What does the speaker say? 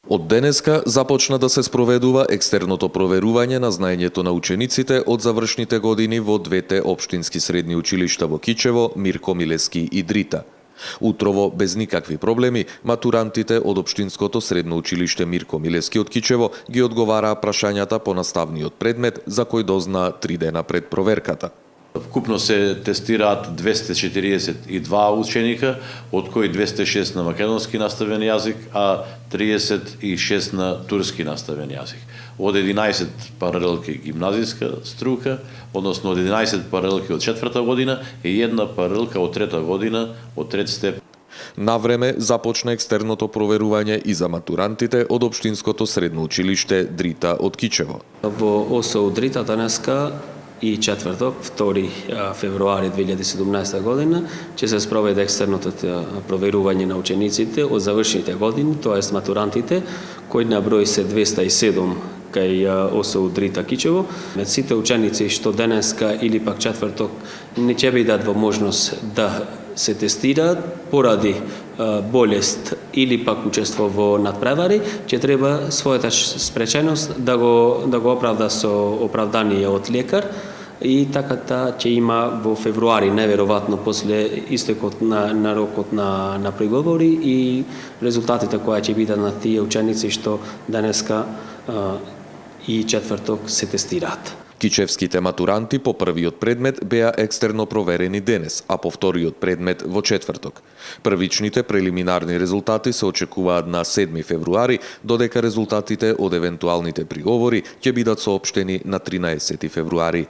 Од денеска започна да се спроведува екстерното проверување на знаењето на учениците од завршните години во двете општински средни училишта во Кичево, Мирко Милески и Дрита. Утрово, без никакви проблеми, матурантите од општинското средно училиште Мирко Милески од Кичево ги одговараа прашањата по наставниот предмет за кој дозна 3 дена пред проверката. Вкупно се тестираат 242 ученика, од кои 206 на македонски наставен јазик, а 36 на турски наставен јазик. Од 11 паралелки гимназиска струка, односно од 11 паралелки од 4-та година и една паралелка од 3-та година, од 3 степен. Навреме започна екстерното проверување и за матурантите од општинското средно училиште Дрита од Кичево. Во ОСУ Дрита денеска и четврток, 2 февруари 2017 година, ќе се спроведе екстерното проверување на учениците од завршните години, тоест матурантите, кои на број се 207 кај ОСУ Дрита Кичево. Сите ученици што денеска или пак четврток не ќе бидат во можност да се тестираат поради болест или пак учество во надпревари, ќе треба својата спреченост да го оправда со оправдание од лекар и така ќе има во февруари, неверојатно после истекот на рокот на приговори и резултатите кои ќе бидат на тие ученици што денеска и четврток се тестираат. Кичевските матуранти по првиот предмет беа екстерно проверени денес, а по вториот предмет во четврток. Првичните прелиминарни резултати се очекуваат на 7 февруари, додека резултатите од евентуалните приговори ќе бидат соопштени на 13 февруари.